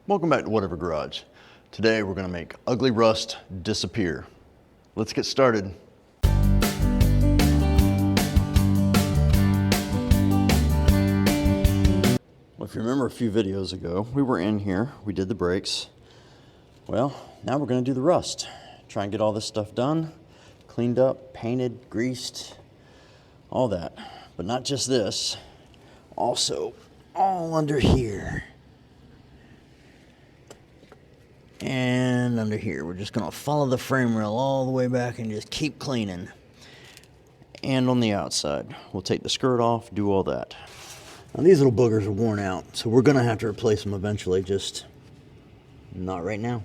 Welcome back to Whatever Garage. Today we're going to make ugly rust disappear. Let's get started. Well, if you remember a few videos ago, we were in here, we did the brakes. Well, now we're going to do the rust. Try and get all this stuff done, cleaned up, painted, greased, all that. But not just this, also all under here. And under here, we're just gonna follow the frame rail all the way back and just keep cleaning. And on the outside, we'll take the skirt off, do all that. Now these little boogers are worn out, so we're gonna have to replace them eventually, just not right now.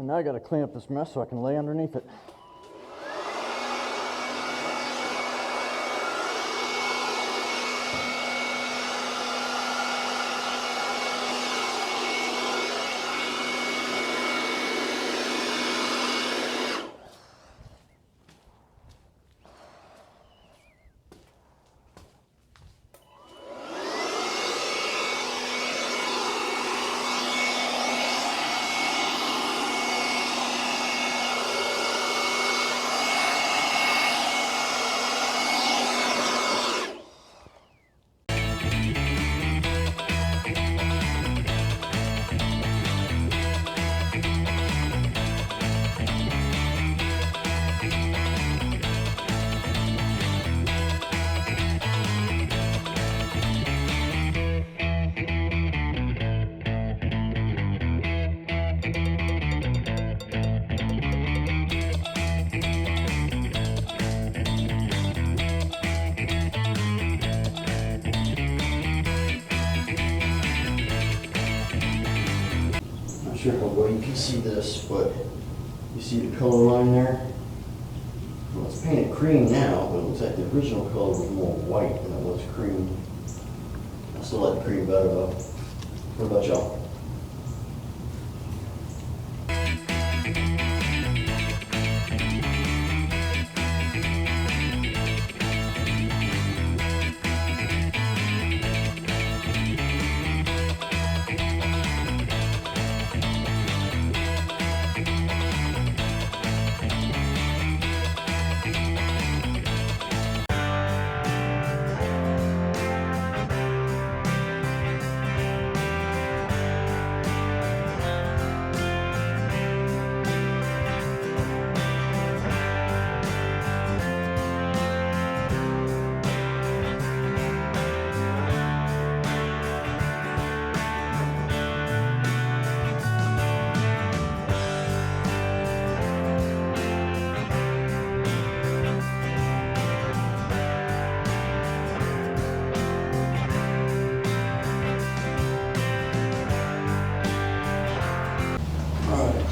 Now I gotta clean up this mess so I can lay underneath it. Not sure how well you can see this, but you see the color line there? Well, it's painted cream now, but it looks like the original color was more white than it was cream. I still like the cream better though. What about y'all?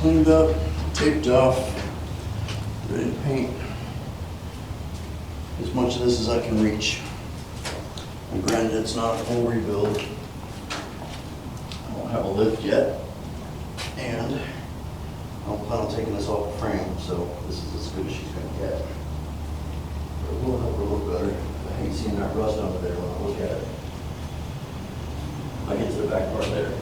Cleaned up, taped off, ready to paint as much of this as I can reach. And granted, it's not a full rebuild. I don't have a lift yet, and I don't plan on taking this off the frame, so this is as good as she's going to get. But it will help her look better. I hate seeing that rust under there when I look at it. I'll get to the back part later.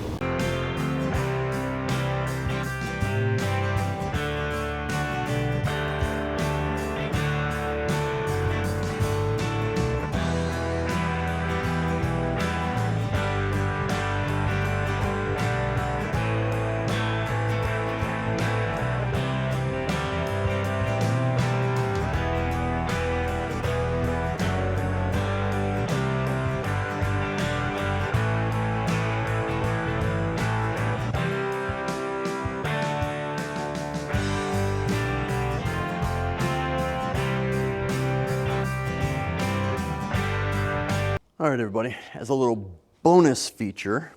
All right, everybody, as a little bonus feature,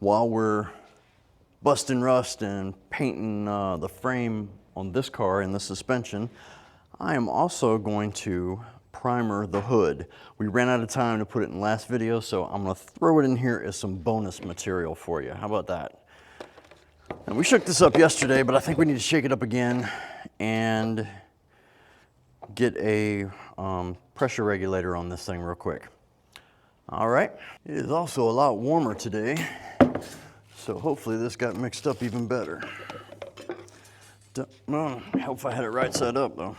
while we're busting rust and painting the frame on this car and the suspension, I am also going to primer the hood. We ran out of time to put it in the last video, so I'm gonna throw it in here as some bonus material for you. How about that? And we shook this up yesterday, but I think we need to shake it up again and get a pressure regulator on this thing real quick. All right, it is also a lot warmer today, so hopefully this got mixed up even better. Well, I hope I had it right side up though.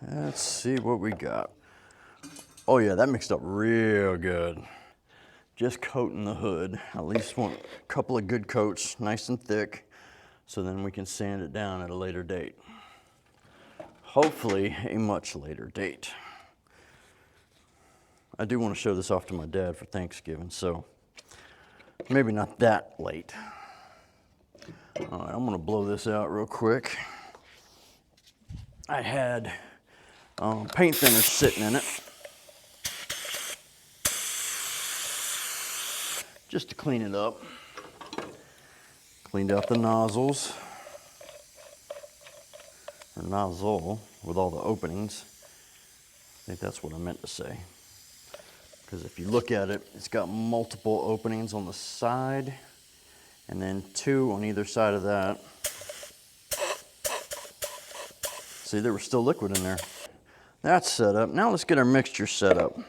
Let's see what we got. Oh yeah, that mixed up real good. Just coating the hood. At least want a couple of good coats, nice and thick, so then we can sand it down at a later date. Hopefully a much later date. I do want to show this off to my dad for Thanksgiving, so maybe not that late. All right, I'm gonna blow this out real quick. I had paint thinner sitting in it, just to clean it up. Cleaned out the nozzles, or nozzle, with all the openings. I think that's what I meant to say. Because if you look at it, it's got multiple openings on the side, and then 2 on either side of that. See, there was still liquid in there. That's set up. Now let's get our mixture set up.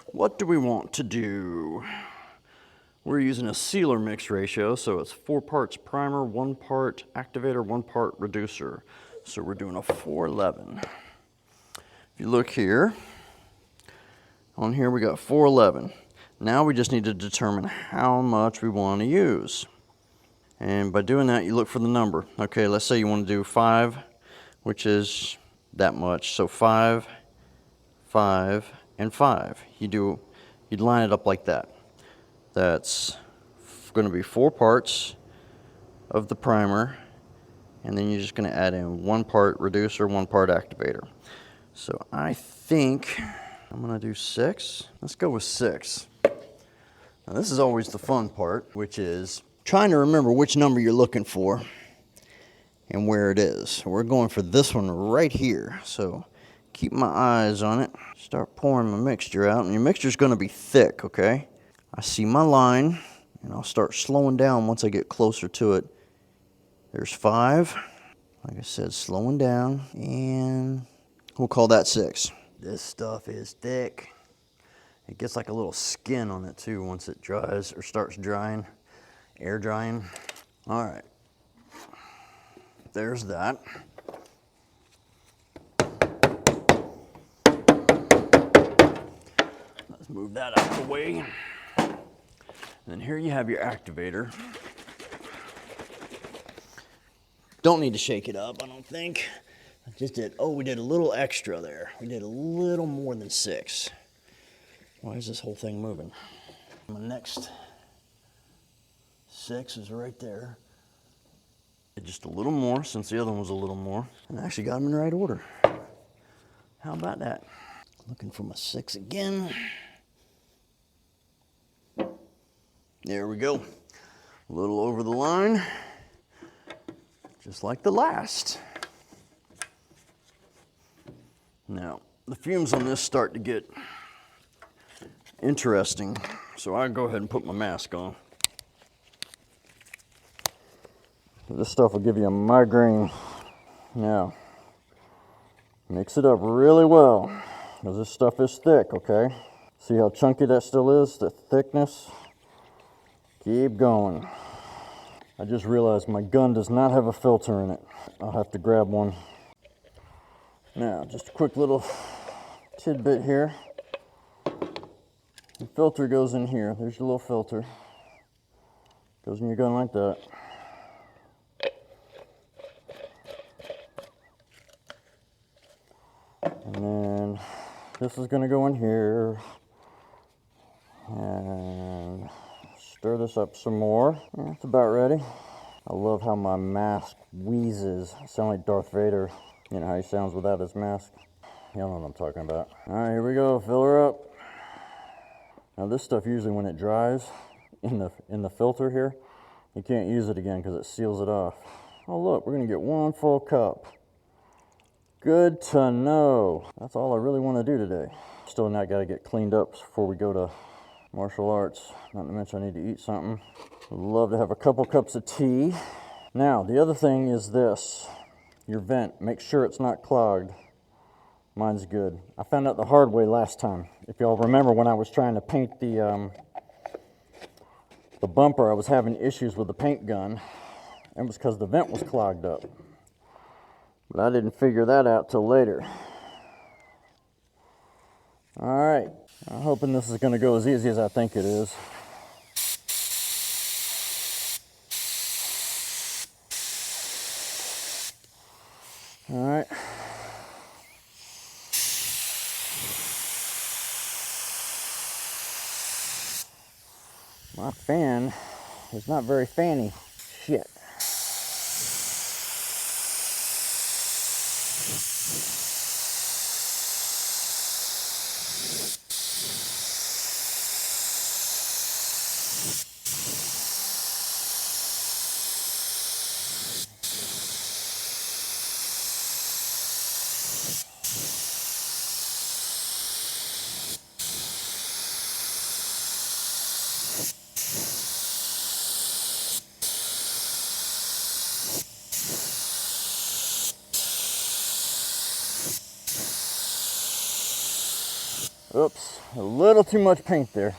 What do we want to do? We're using a sealer mix ratio, so it's 4 parts primer, 1 part activator, 1 part reducer. So we're doing a 411. If you look here, on here we got 411. Now we just need to determine how much we want to use. And by doing that, you look for the number. Okay, let's say you want to do 5, which is that much. So 5, 5, and 5. You'd line it up like that. That's going to be 4 parts of the primer, and then you're just going to add in 1 part reducer, 1 part activator. So I think I'm going to do 6. Let's go with 6. Now this is always the fun part, which is trying to remember which number you're looking for and where it is. So we're going for this one right here. So keep my eyes on it. Start pouring my mixture out, and your mixture is going to be thick, okay? I see my line, and I'll start slowing down once I get closer to it. There's 5. Like I said, slowing down, and we'll call that 6. This stuff is thick. It gets like a little skin on it too once it dries or starts drying, air drying. All right, there's that. Let's move that out of the way. And then here you have your activator. Don't need to shake it up, I don't think. I just did, we did a little extra there. We did a little more than 6. Why is this whole thing moving? My next 6 is right there. Just a little more, since the other one was a little more. And I actually got them in the right order. How about that? Looking for my 6 again. There we go. A little over the line. Just like the last. Now, the fumes on this start to get interesting, so I go ahead and put my mask on. This stuff will give you a migraine. Now, mix it up really well, because this stuff is thick, okay? See how chunky that still is, the thickness? Keep going. I just realized my gun does not have a filter in it. I'll have to grab one. Now, just a quick little tidbit here. The filter goes in here. There's your little filter. Goes in your gun like that. And then this is going to go in here. And stir this up some more. That's about ready. I love how my mask wheezes. I sound like Darth Vader. You know how he sounds without his mask? Y'all know what I'm talking about. All right, here we go. Fill her up. Now this stuff usually when it dries in the filter here, You can't use it again because it seals it off. Oh look, we're gonna get 1 full cup. Good to know. That's all I really want to do today. Still not got to get cleaned up before we go to martial arts. Not to mention I need to eat something. Would love to have a couple cups of tea. Now, the other thing is this. Your vent, make sure it's not clogged. Mine's good. I found out the hard way last time. If y'all remember when I was trying to paint the bumper, I was having issues with the paint gun. It was because the vent was clogged up. But I didn't figure that out till later. All right, I'm hoping this is going to go as easy as I think it is. All right. My fan is not very fanny. Shit. Oops, a little too much paint there.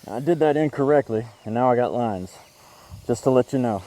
I did that incorrectly, and now I got lines, just to let you know.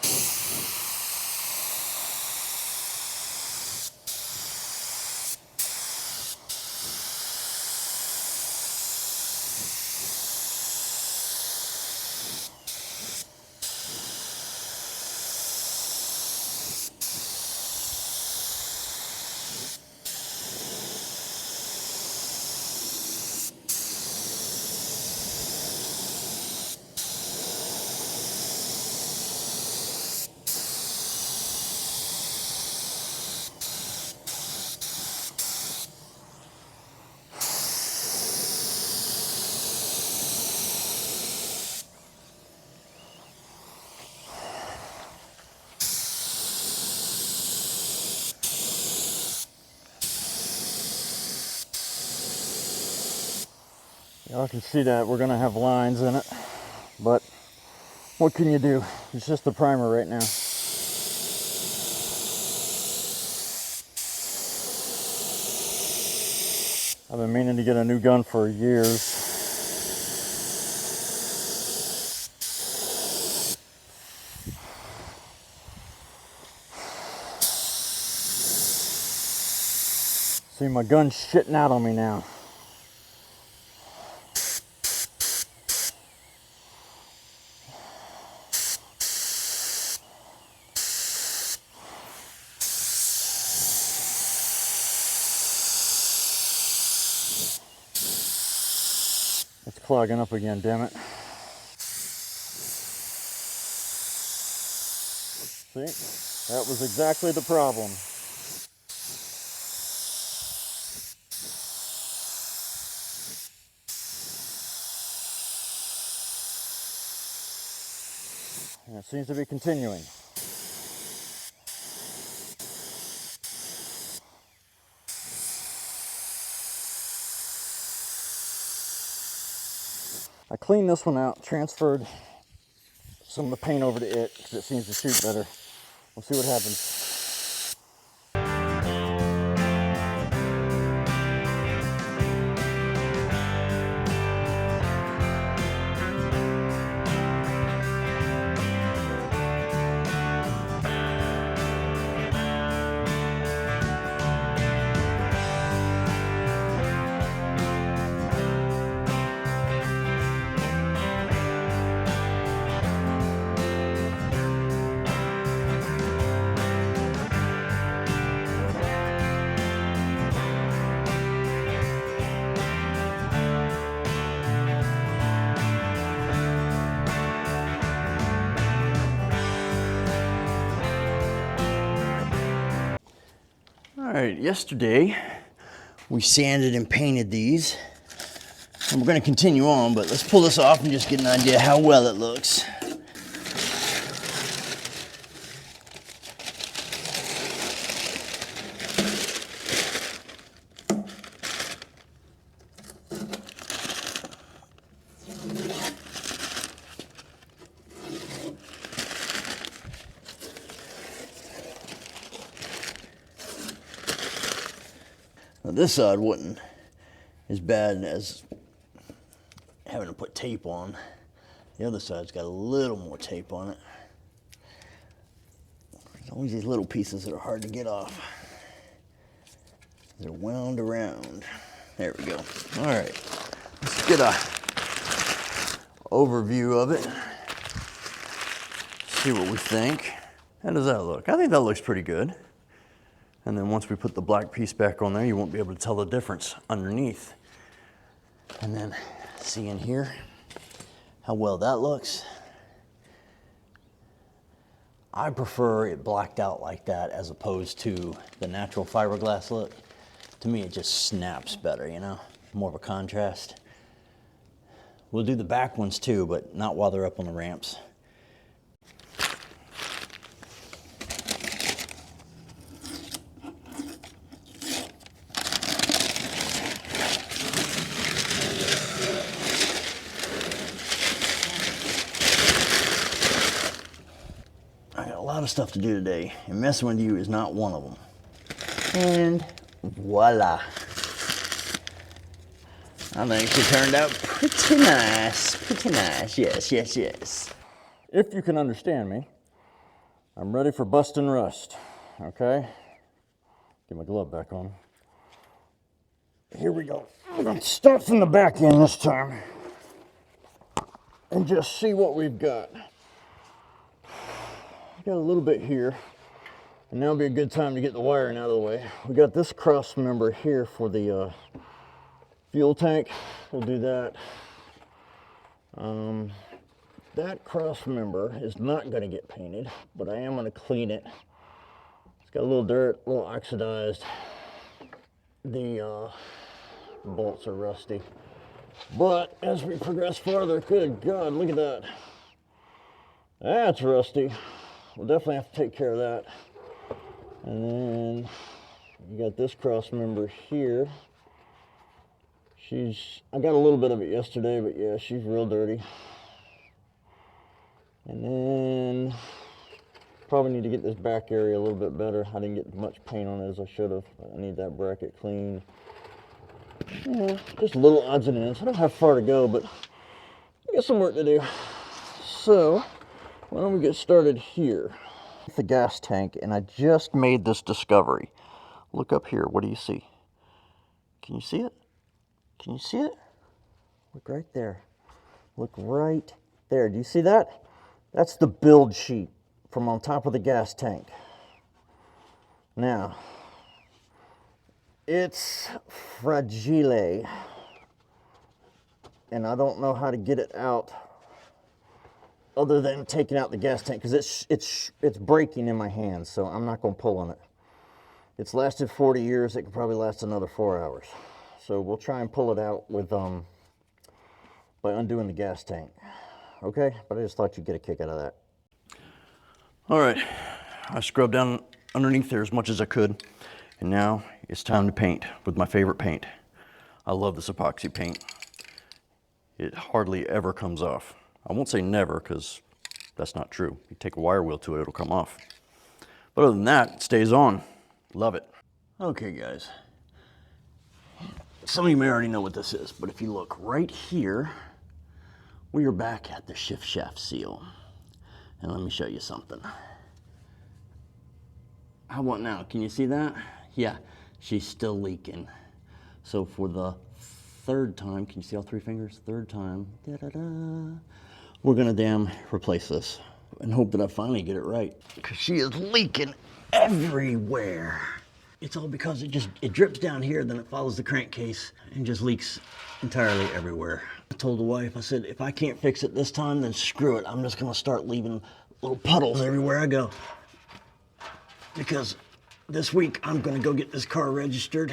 Y'all can see that we're gonna have lines in it, but what can you do? It's just the primer right now. I've been meaning to get a new gun for years. See, my gun's shitting out on me now. It's clogging up again, damn it. See, that was exactly the problem. And it seems to be continuing. I cleaned this one out, transferred some of the paint over to it because it seems to shoot better. We'll see what happens. All right, yesterday we sanded and painted these. And we're gonna continue on, but let's pull this off and just get an idea how well it looks. Now this side wasn't as bad as having to put tape on. The other side's got a little more tape on it. There's always these little pieces that are hard to get off. They're wound around. There we go. All right, let's get a overview of it. See what we think. How does that look? I think that looks pretty good. And then once we put the black piece back on there, you won't be able to tell the difference underneath. And then see in here how well that looks. I prefer it blacked out like that as opposed to the natural fiberglass look. To me, it just snaps better, you know, more of a contrast. We'll do the back ones too, but not while they're up on the ramps. A lot of stuff to do today, and messing with you is not one of them. And voila. I think it turned out pretty nice, yes. If you can understand me, I'm ready for busting rust, okay? Get my glove back on. Here we go. I'm gonna start from the back end this time and just see what we've got. Got a little bit here, and now would be a good time to get the wiring out of the way. We got this cross member here for the fuel tank. We'll do that. That cross member is not going to get painted, but I am going to clean it. It's got a little dirt, a little oxidized. The bolts are rusty. But as we progress farther, good God, look at that. That's rusty. We'll definitely have to take care of that. And then you got this cross member here. I got a little bit of it yesterday, but yeah, she's real dirty. And then probably need to get this back area a little bit better. I didn't get as much paint on it as I should have. I need that bracket cleaned. Yeah, just little odds and ends. I don't have far to go, but I got some work to do. So why don't we get started here? The gas tank, and I just made this discovery. Look up here, what do you see? Can you see it? Can you see it? Look right there. Look right there. Do you see that? That's the build sheet from on top of the gas tank. Now, it's fragile, and I don't know how to get it out other than taking out the gas tank, because it's breaking in my hands, so I'm not going to pull on it. It's lasted 40 years. It can probably last another 4 hours. So we'll try and pull it out with by undoing the gas tank. Okay? But I just thought you'd get a kick out of that. All right. I scrubbed down underneath there as much as I could, and now it's time to paint with my favorite paint. I love this epoxy paint. It hardly ever comes off. I won't say never, because that's not true. You take a wire wheel to it, it'll come off. But other than that, it stays on. Love it. Okay, guys. Some of you may already know what this is, but if you look right here, we are back at the shift shaft seal. And let me show you something. How about now? Can you see that? Yeah, she's still leaking. So for the third time, can you see all 3 fingers? Third time, we're gonna replace this and hope that I finally get it right, because she is leaking everywhere. It's all because it drips down here, then it follows the crankcase and just leaks entirely everywhere. I told the wife, I said, if I can't fix it this time, then screw it. I'm just gonna start leaving little puddles everywhere I go, because this week I'm gonna go get this car registered,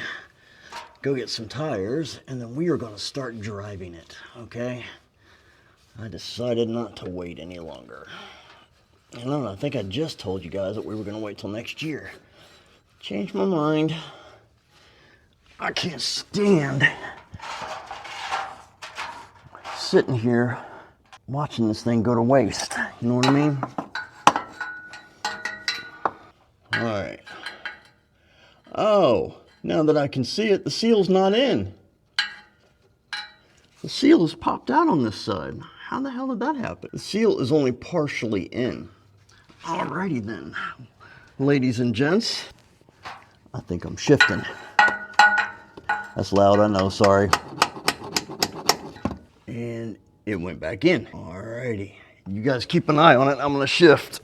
go get some tires, and then we are gonna start driving it, okay? I decided not to wait any longer. You know, I think I just told you guys that we were gonna wait till next year. Changed my mind. I can't stand sitting here watching this thing go to waste. You know what I mean? All right. Oh, now that I can see it, the seal's not in. The seal is popped out on this side. How the hell did that happen? The seal is only partially in. Alrighty then, ladies and gents. I think I'm shifting. That's loud, I know, sorry. And it went back in. Alrighty, you guys keep an eye on it. I'm gonna shift.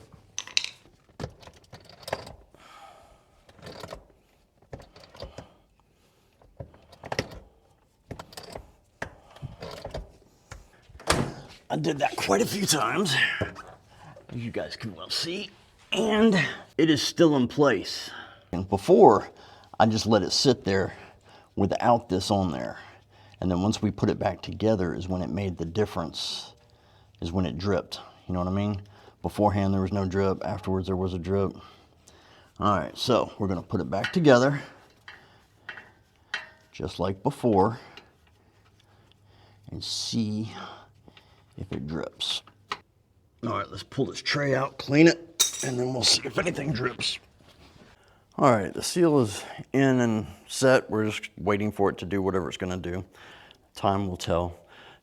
I did that quite a few times, as you guys can well see, and it is still in place. And before, I just let it sit there without this on there. And then once we put it back together is when it made the difference, is when it dripped. You know what I mean? Beforehand, there was no drip. Afterwards, there was a drip. All right, so we're gonna put it back together, just like before, and see if it drips. All right, let's pull this tray out, clean it, and then we'll see if anything drips. All right, the seal is in and set. We're just waiting for it to do whatever it's gonna do. Time will tell.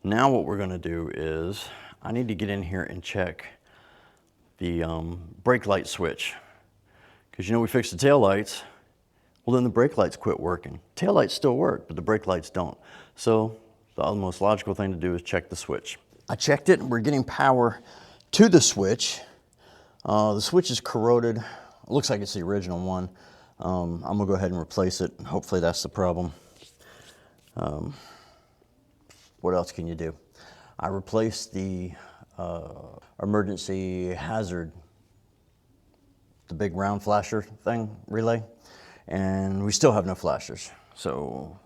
Now what we're gonna do is, I need to get in here and check the brake light switch. Because you know we fixed the tail lights, well then the brake lights quit working. Tail lights still work, but the brake lights don't. So the most logical thing to do is check the switch. I checked it and we're getting power to the switch. The switch is corroded. It looks like it's the original one. I'm gonna go ahead and replace it. Hopefully that's the problem. What else can you do? I replaced the emergency hazard, the big round flasher thing, relay, and we still have no flashers. So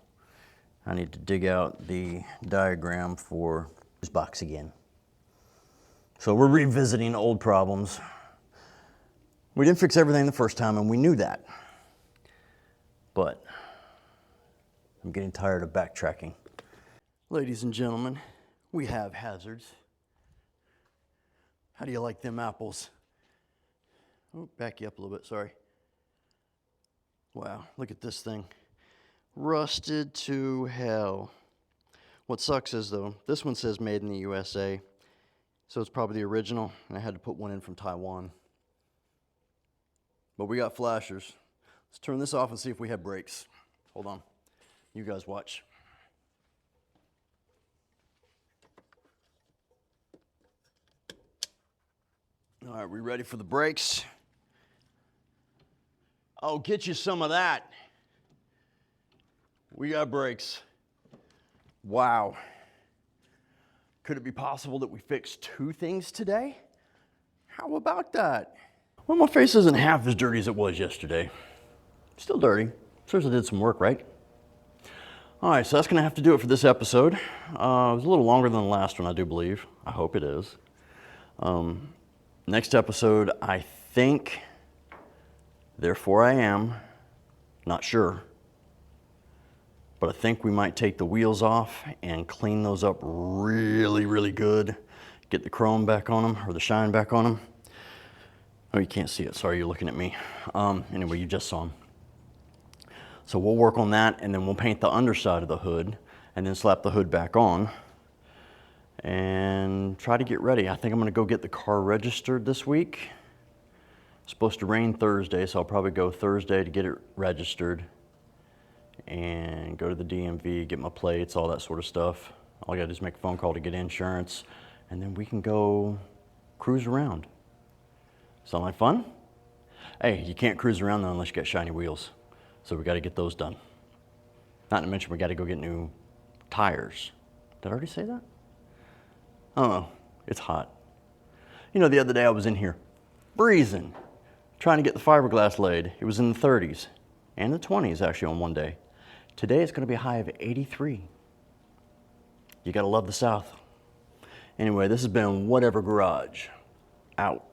I need to dig out the diagram for this box again. So we're revisiting old problems. We didn't fix everything the first time and we knew that. But I'm getting tired of backtracking. Ladies and gentlemen, we have hazards. How do you like them apples? Oh, back you up a little bit, sorry. Wow, look at this thing. Rusted to hell. What sucks is though, this one says made in the USA, so it's probably the original, and I had to put one in from Taiwan. But we got flashers. Let's turn this off and see if we have brakes. Hold on, you guys watch. All right, we ready for the brakes? Oh, get you some of that. We got brakes. Wow. Could it be possible that we fixed two things today? How about that? Well, my face isn't half as dirty as it was yesterday. Still dirty. Serves I did some work, right? All right, so that's gonna have to do it for this episode. It was a little longer than the last one, I do believe. I hope it is. Next episode, I think, therefore I am, not sure, but I think we might take the wheels off and clean those up really, really good. Get the chrome back on them, or the shine back on them. Oh, you can't see it, sorry, you're looking at me. Anyway, you just saw them. So we'll work on that, and then we'll paint the underside of the hood, and then slap the hood back on, and try to get ready. I think I'm gonna go get the car registered this week. It's supposed to rain Thursday, so I'll probably go Thursday to get it registered and go to the DMV, get my plates, all that sort of stuff. All I gotta do is make a phone call to get insurance, and then we can go cruise around. Sound like fun? Hey, you can't cruise around though unless you got shiny wheels. So we gotta get those done. Not to mention we gotta go get new tires. Did I already say that? I don't know, it's hot. You know, the other day I was in here freezing, trying to get the fiberglass laid. It was in the 30s and the 20s actually on one day. Today it's going to be a high of 83. You gotta love the South. Anyway, this has been Whatever Garage. Out.